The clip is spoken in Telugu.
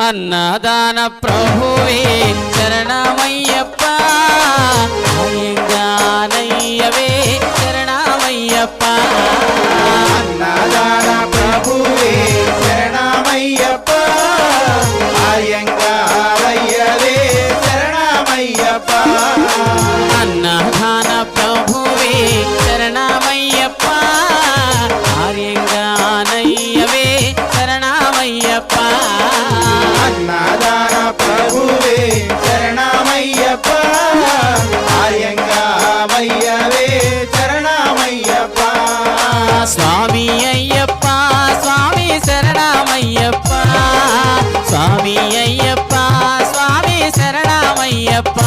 అన్నదాన ప్రభువే శరణమయ్యప్ప అయ్యంగానయ్యవే శరణమయ్యప్ప అన్నదాన ప్రభువే శరణమయ్యప్ప అయ్యంగారయ్యవే శరణమయ్యప్ప అన్నదాన ప్రభువే శరణమయ్యప్ప అయ్యంగానయ్యవే శరణమయ్యప్ప అన్నదాన ప్రభువే శరణమయ్యప్ప అయ్యంగారయ్యవే శరణమయ్యప్ప స్వామి అయ్యప్ప స్వామి శరణమయ్యప్ప స్వామి అయ్యప్ప స్వామి శరణమయ్యప్ప